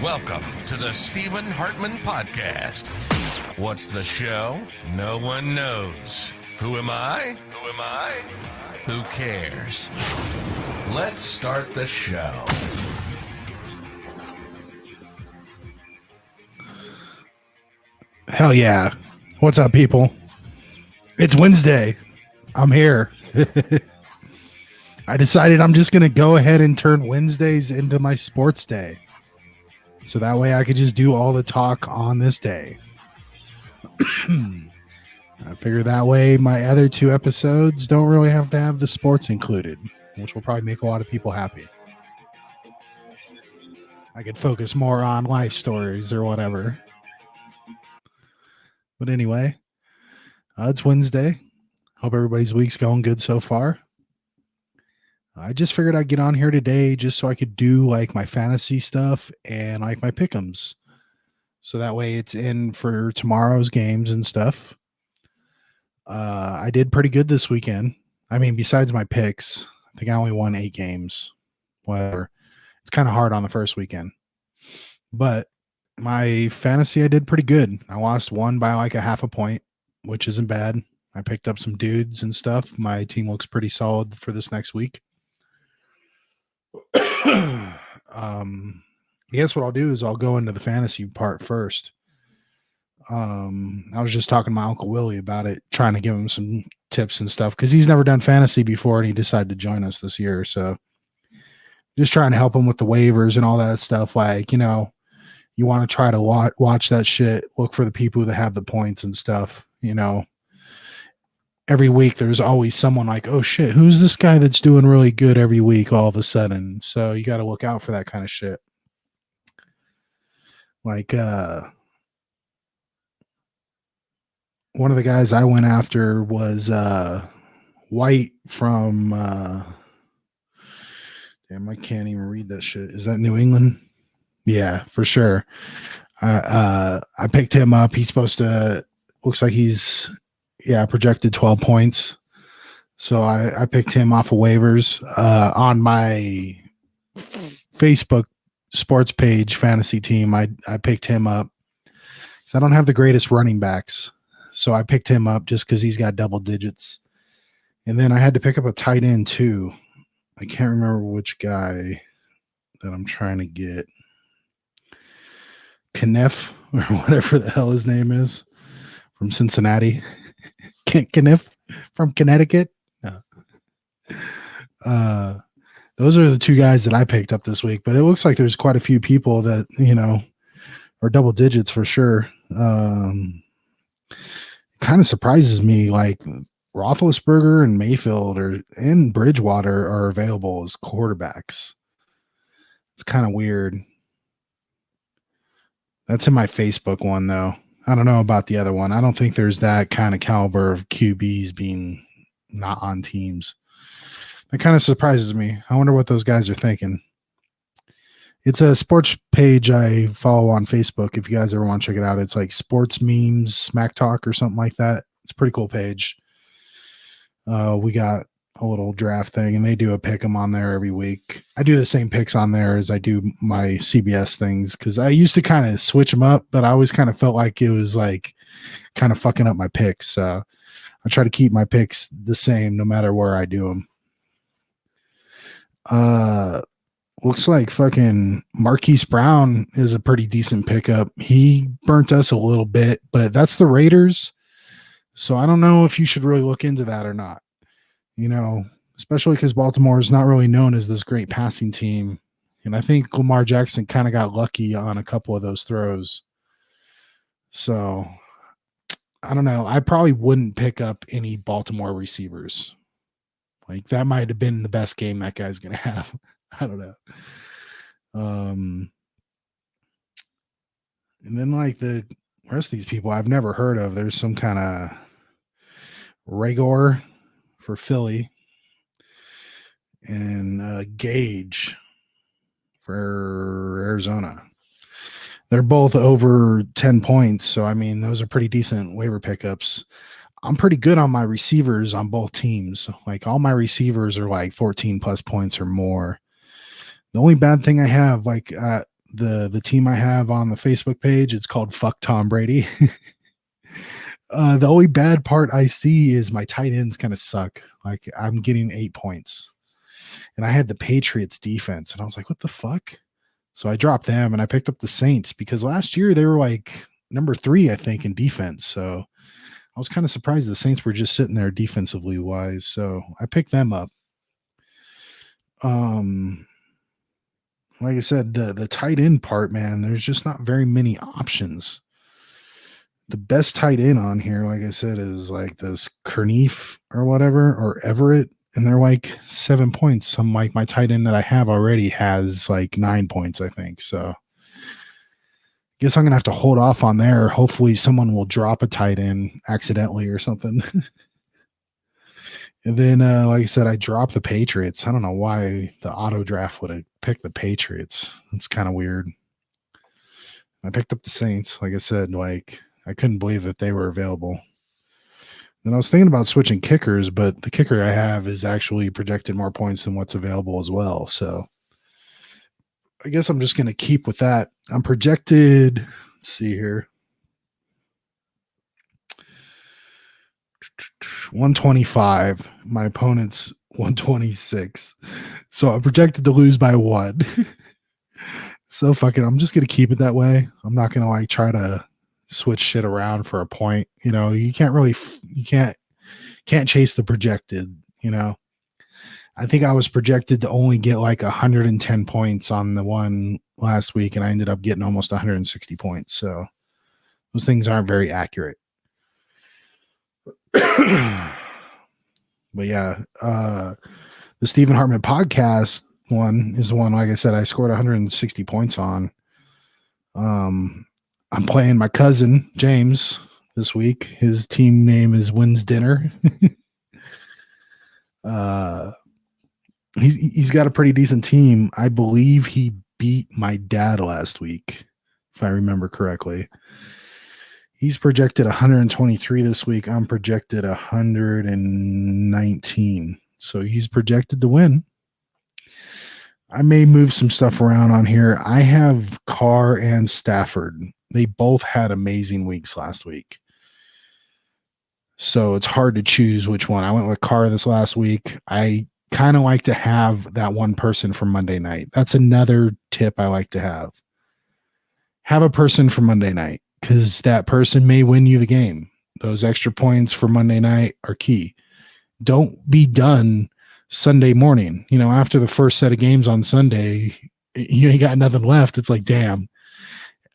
Welcome to the Stephen Hartmann Podcast. What's the show? No one knows. Who am I? Who cares? Let's start the show. Hell yeah. What's up, people? It's Wednesday. I'm here. I decided I'm just going to go ahead and turn Wednesdays into my sports day. So that way I could just do all the talk on this day. I figure that way my other two episodes don't really have to have the sports included, which will probably make a lot of people happy. I could focus more on life stories or whatever. But anyway, it's Wednesday. Hope everybody's week's going good so far. I just figured I'd get on here today just so I could do like my fantasy stuff and like my pick'ems. So that way it's in for tomorrow's games and stuff. I did pretty good this weekend. I mean, besides my picks, I think I only won 8 games. Whatever. It's kind of hard on the first weekend. But my fantasy, I did pretty good. I lost one by like a half a point, which isn't bad. I picked up some dudes and stuff. My team looks pretty solid for this next week. I guess what I'll do is I'll go into the fantasy part first. I was just talking to my Uncle Willie about it, trying to give him some tips and stuff because he's never done fantasy before and he decided to join us this year. So just trying to help him with the waivers and all that stuff. Like, you know, you want to try to watch that shit, look for the people that have the points and stuff, you know. Every week there's always someone like, oh shit, who's this guy that's doing really good every week all of a sudden? So you got to look out for that kind of shit. Like one of the guys I went after was White from damn, I can't even read that shit. Is that New England? Yeah, for sure. I picked him up. He's supposed to, looks like he's projected 12 points. So I picked him off of waivers on my Facebook sports page fantasy team. I picked him up because I don't have the greatest running backs. So I picked him up just because he's got double digits. And then I had to pick up a tight end too. I can't remember which guy that I'm trying to get. Kniff or whatever the hell his name is from Cincinnati. Kniff from Connecticut. No. Those are the two guys that I picked up this week, but it looks like there's quite a few people that, you know, are double digits for sure. It kind of surprises me, like Roethlisberger and Mayfield and Bridgewater are available as quarterbacks. It's kind of weird. That's in my Facebook one, though. I don't know about the other one. I don't think there's that kind of caliber of QBs being not on teams. That kind of surprises me. I wonder what those guys are thinking. It's a sports page I follow on Facebook. If you guys ever want to check it out, it's like Sports Memes, Smack Talk or something like that. It's a pretty cool page. We got a little draft thing, and they do a pick 'em on there every week. I do the same picks on there as I do my CBS things because I used to kind of switch them up, but I always kind of felt like it was like kind of fucking up my picks. So I try to keep my picks the same no matter where I do them. Looks like fucking Marquise Brown is a pretty decent pickup. He burnt us a little bit, but that's the Raiders. So I don't know if you should really look into that or not. You know, especially because Baltimore is not really known as this great passing team. And I think Lamar Jackson kind of got lucky on a couple of those throws. So I don't know. I probably wouldn't pick up any Baltimore receivers. Like that might have been the best game that guy's going to have. I don't know. And then like the rest of these people I've never heard of. There's some kind of Rager for Philly and Gage for Arizona. They're both over 10 points. So, I mean, those are pretty decent waiver pickups. I'm pretty good on my receivers on both teams. Like all my receivers are like 14 plus points or more. The only bad thing I have, like the team I have on the Facebook page, it's called Fuck Tom Brady. The only bad part I see is my tight ends kind of suck. Like I'm getting 8 points. And I had the Patriots defense, and I was like, what the fuck? So I dropped them and I picked up the Saints because last year they were like number 3, I think, in defense. So I was kind of surprised the Saints were just sitting there defensively wise. So I picked them up. Like I said, the tight end part, man, there's just not very many options. The best tight end on here, like I said, is like this Kerneef or whatever, or Everett, and they're like 7 points. I'm like, my tight end that I have already has like 9 points, I think. So guess I'm gonna have to hold off on there. Hopefully someone will drop a tight end accidentally or something. And then like I said, I dropped the Patriots. I don't know why the auto draft would have picked the Patriots. It's kind of weird. I picked up the Saints. Like I said, like I couldn't believe that they were available. Then I was thinking about switching kickers, but the kicker I have is actually projected more points than what's available as well. So I guess I'm just going to keep with that. I'm projected, let's see here, 125. My opponent's 126. So I'm projected to lose by 1. So fuck it. I'm just going to keep it that way. I'm not going to like try to switch shit around for a point. You know, you can't chase the projected, you know. I think I was projected to only get like 110 points on the one last week, and I ended up getting almost 160 points. So those things aren't very accurate. But yeah, the Stephen Hartmann podcast one is the one, like I said, I scored 160 points on. I'm playing my cousin James this week. His team name is Wins Dinner. He's got a pretty decent team. I believe he beat my dad last week, if I remember correctly. He's projected 123 this week. I'm projected 119. So he's projected to win. I may move some stuff around on here. I have Carr and Stafford. They both had amazing weeks last week. So it's hard to choose which one. I went with Carr this last week. I kind of like to have that one person for Monday night. That's another tip I like to have. Have a person for Monday night because that person may win you the game. Those extra points for Monday night are key. Don't be done Sunday morning. You know, after the first set of games on Sunday, you ain't got nothing left. It's like, damn,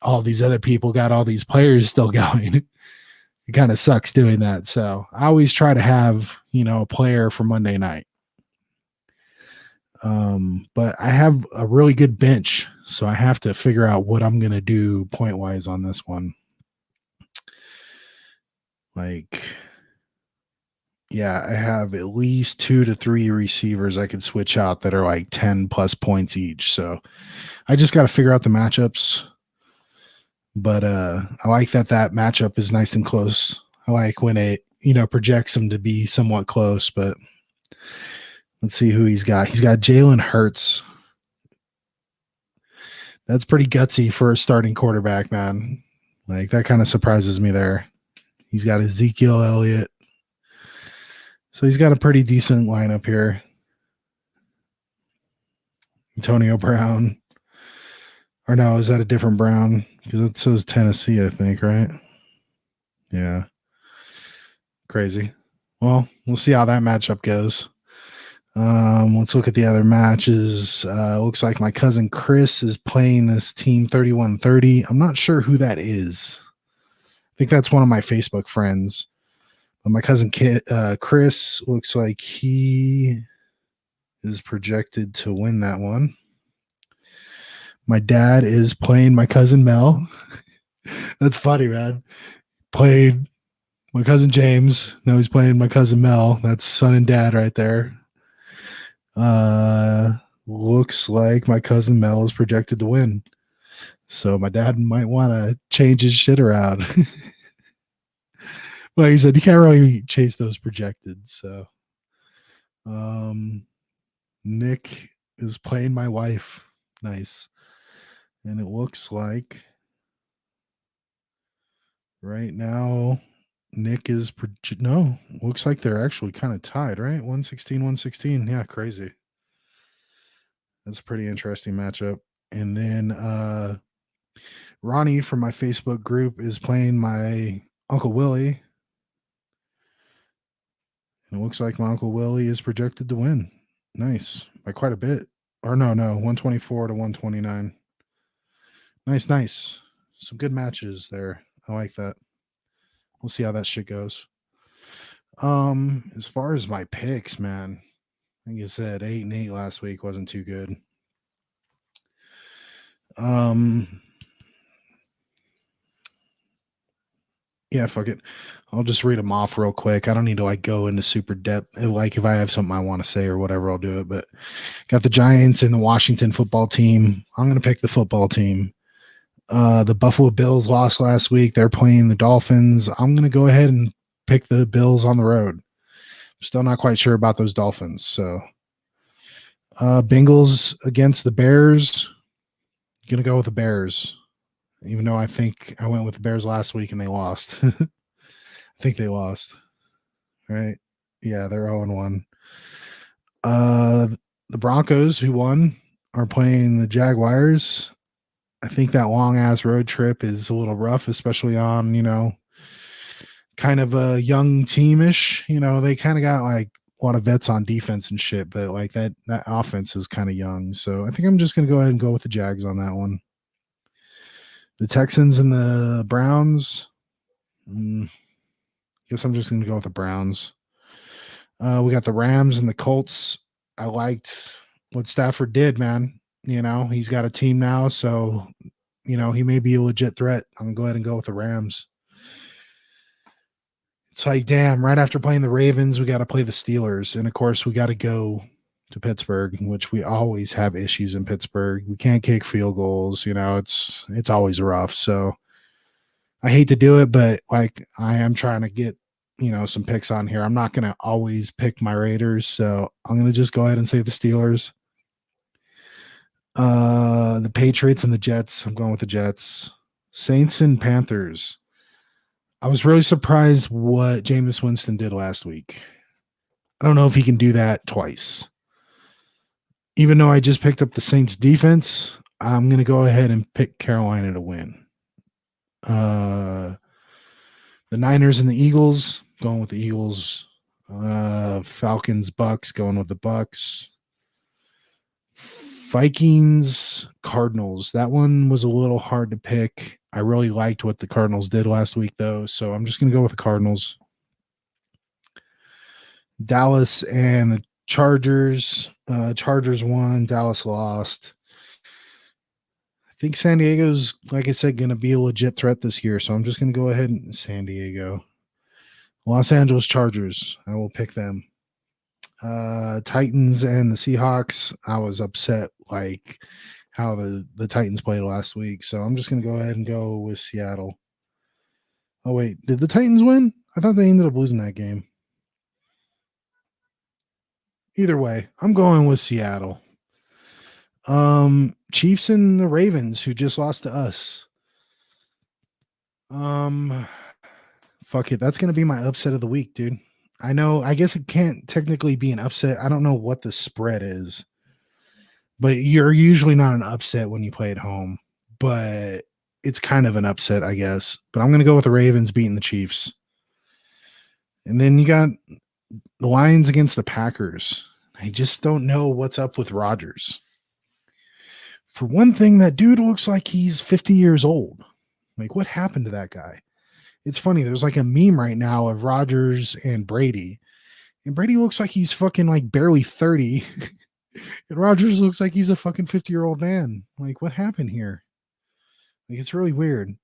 all these other people got all these players still going. It kind of sucks doing that. So I always try to have, you know, a player for Monday night. But I have a really good bench, so I have to figure out what I'm going to do point wise on this one. Like, yeah, I have at least 2 to 3 receivers I could switch out that are like 10 plus points each. So I just got to figure out the matchups. But I like that matchup is nice and close. I like when it, you know, projects them to be somewhat close, but let's see who he's got. He's got Jalen Hurts. That's pretty gutsy for a starting quarterback, man. Like, that kind of surprises me there. He's got Ezekiel Elliott. So he's got a pretty decent lineup here. Antonio Brown. Or no, is that a different Brown? Because it says Tennessee, I think, right? Yeah. Crazy. Well, we'll see how that matchup goes. Let's look at the other matches. Looks like my cousin Chris is playing this team 3130. I'm not sure who that is. I think that's one of my Facebook friends. But my cousin Chris looks like he is projected to win that one. My dad is playing my cousin Mel. That's funny, man. Played my cousin James. Now he's playing my cousin Mel. That's son and dad right there. Looks like my cousin Mel is projected to win. So my dad might want to change his shit around. Well, he said you can't really chase those projected. So Nick is playing my wife. Nice. And it looks like right now Nick is no, looks like they're actually kind of tied, right? 116, 116. Yeah, crazy. That's a pretty interesting matchup. And then Ronnie from my Facebook group is playing my Uncle Willie. And it looks like my Uncle Willie is projected to win. Nice. By quite a bit. Or no, 124 to 129. Nice, nice. Some good matches there. I like that. We'll see how that shit goes. As far as my picks, man, like I said, 8-8 last week wasn't too good. Yeah, fuck it. I'll just read them off real quick. I don't need to like go into super depth. Like if I have something I want to say or whatever, I'll do it. But got the Giants and the Washington football team. I'm gonna pick the football team. The Buffalo Bills lost last week. They're playing the Dolphins. I'm gonna go ahead and pick the Bills on the road. Still not quite sure about those Dolphins. So Bengals against the Bears. Gonna go with the Bears. Even though I think I went with the Bears last week and they lost. I think they lost. Right? Yeah, they're 0-1. The Broncos, who won, are playing the Jaguars. I think that long ass road trip is a little rough, especially on, kind of a young teamish. They kind of got like a lot of vets on defense and shit, but like that offense is kind of young. So I think I'm just gonna go ahead and go with the Jags on that one. The Texans and the Browns. Guess I'm just gonna go with the Browns. We got the Rams and the Colts. I liked what Stafford did, man. He's got a team now, so he may be a legit threat. I'm gonna go ahead and go with the Rams. It's like, damn, right after playing the Ravens, we got to play the Steelers. And of course, we got to go to Pittsburgh, which we always have issues in Pittsburgh. We can't kick field goals. It's always rough. So I hate to do it, but like I am trying to get, some picks on here. I'm not going to always pick my Raiders. So I'm going to just go ahead and say the Steelers. The Patriots and the Jets. I'm going with the Jets. Saints and Panthers. I was really surprised what Jameis Winston did last week. I don't know if he can do that twice. Even though I just picked up the Saints defense, I'm going to go ahead and pick Carolina to win. The Niners and the Eagles, going with the Eagles. Falcons, Bucks, going with the Bucks. Vikings, Cardinals. That one was a little hard to pick. I really liked what the Cardinals did last week, though, so I'm just going to go with the Cardinals. Dallas and the Chargers. Chargers won. Dallas lost. I think San Diego's, like I said, going to be a legit threat this year, so I'm just going to go ahead and San Diego. Los Angeles Chargers. I will pick them. Titans and the Seahawks. I was upset like how the Titans played last week, so I'm just going to go ahead and go with Seattle. Oh, wait. Did the Titans win? I thought they ended up losing that game. Either way, I'm going with Seattle. Chiefs and the Ravens, who just lost to us. Fuck it. That's going to be my upset of the week, dude. I know. I guess it can't technically be an upset. I don't know what the spread is, but you're usually not an upset when you play at home, but it's kind of an upset, I guess. But I'm going to go with the Ravens beating the Chiefs. And then you got the Lions against the Packers. I just don't know what's up with Rodgers. For one thing, that dude looks like he's 50 years old. Like, what happened to that guy? It's funny. There's like a meme right now of Rodgers and Brady. And Brady looks like he's fucking like barely 30. And Rodgers looks like he's a fucking 50-year-old man. Like, what happened here? Like, it's really weird.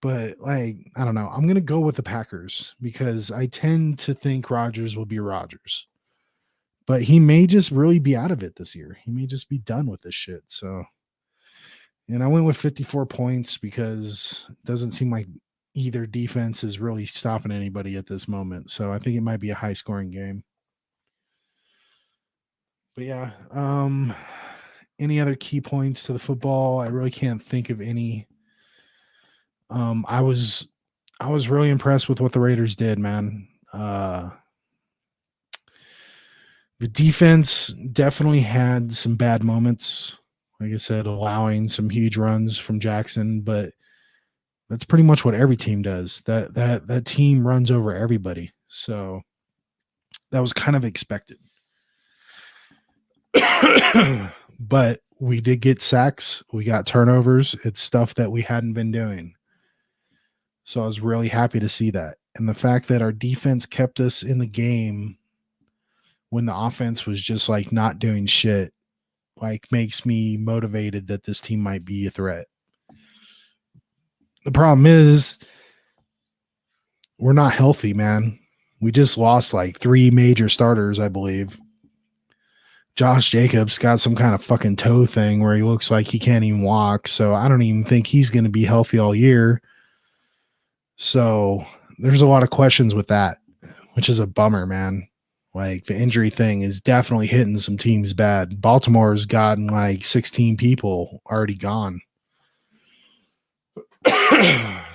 But like, I don't know. I'm gonna go with the Packers because I tend to think Rodgers will be Rodgers. But he may just really be out of it this year. He may just be done with this shit. So, and I went with 54 points because it doesn't seem like either defense is really stopping anybody at this moment. So I think it might be a high scoring game. But yeah, any other key points to the football? I really can't think of any. I was really impressed with what the Raiders did, man. The defense definitely had some bad moments. Like I said, allowing some huge runs from Jackson, but that's pretty much what every team does. That team runs over everybody. So that was kind of expected. But we did get sacks. We got turnovers. It's stuff that we hadn't been doing. So I was really happy to see that. And the fact that our defense kept us in the game when the offense was just like not doing shit, like makes me motivated that this team might be a threat. The problem is we're not healthy, man. We just lost like 3 major starters, I believe. Josh Jacobs got some kind of fucking toe thing where he looks like he can't even walk. So I don't even think he's going to be healthy all year. So there's a lot of questions with that, which is a bummer, man. Like the injury thing is definitely hitting some teams bad. Baltimore's gotten like 16 people already gone.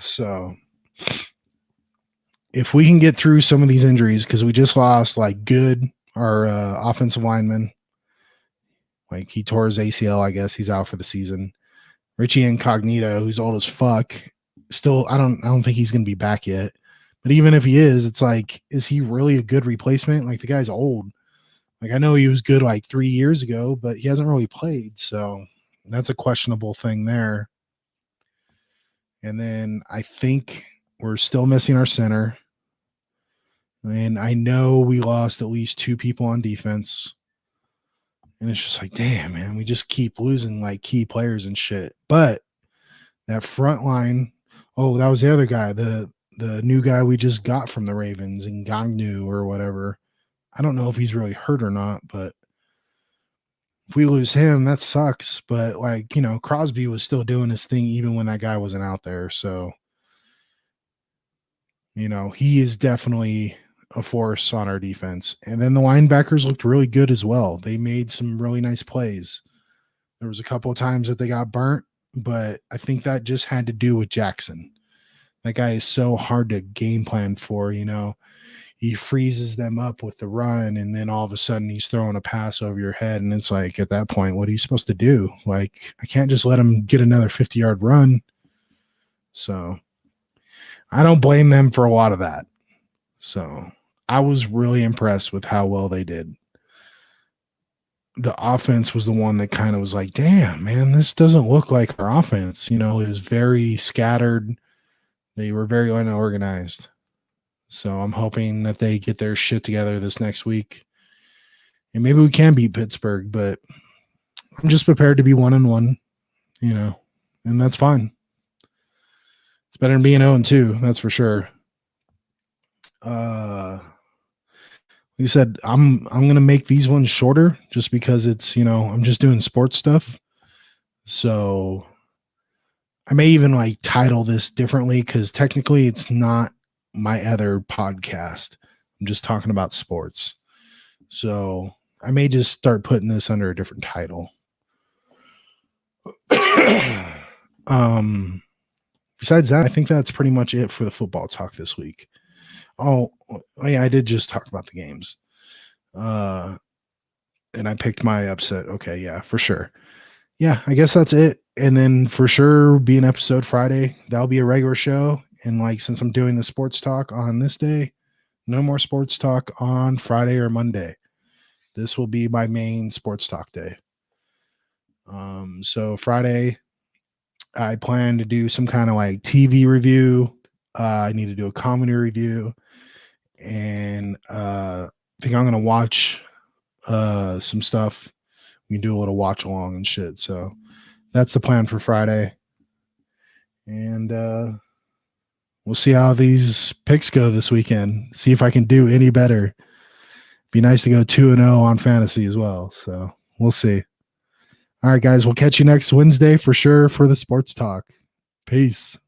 So if we can get through some of these injuries, because we just lost like our offensive lineman. Like he tore his ACL, I guess he's out for the season. Richie Incognito, who's old as fuck, still I don't think he's gonna be back yet. But even if he is, it's like, is he really a good replacement? Like the guy's old. Like I know he was good like 3 years ago, but he hasn't really played. So that's a questionable thing there. And then I think we're still missing our center. And I know we lost at least 2 people on defense. And it's just like, damn, man, we just keep losing like key players and shit. But that front line, that was the other guy, the new guy we just got from the Ravens, Ngangnu or whatever. I don't know if he's really hurt or not, but if we lose him, that sucks. But like, Crosby was still doing his thing even when that guy wasn't out there. So, he is definitely a force on our defense. And then the linebackers looked really good as well. They made some really nice plays. There was a couple of times that they got burnt, but I think that just had to do with Jackson. That guy is so hard to game plan for, He freezes them up with the run, and then all of a sudden he's throwing a pass over your head, and it's like, at that point, what are you supposed to do? Like, I can't just let him get another 50-yard run. So I don't blame them for a lot of that. So I was really impressed with how well they did. The offense was the one that kind of was like, damn, man, this doesn't look like our offense. It was very scattered. They were very unorganized. So I'm hoping that they get their shit together this next week. And maybe we can beat Pittsburgh, but I'm just prepared to be 1-1, and that's fine. It's better than being 0-2, that's for sure. Like I said, I'm gonna make these ones shorter just because it's, I'm just doing sports stuff. So I may even like title this differently because technically it's not my other podcast. I'm just talking about sports. So I may just start putting this under a different title. Besides that, I think that's pretty much it for the football talk this week. Oh yeah, I did just talk about the games. And I picked my upset. Okay, yeah, for sure. Yeah, I guess that's it. And then for sure be an episode Friday. That'll be a regular show. And like, since I'm doing the sports talk on this day, no more sports talk on Friday or Monday. This will be my main sports talk day. So Friday, I plan to do some kind of like TV review. I need to do a comedy review. And I think I'm going to watch some stuff. We can do a little watch along and shit. So that's the plan for Friday. And we'll see how these picks go this weekend. See if I can do any better. Be nice to go 2-0 on fantasy as well. So we'll see. All right, guys. We'll catch you next Wednesday for sure for the sports talk. Peace.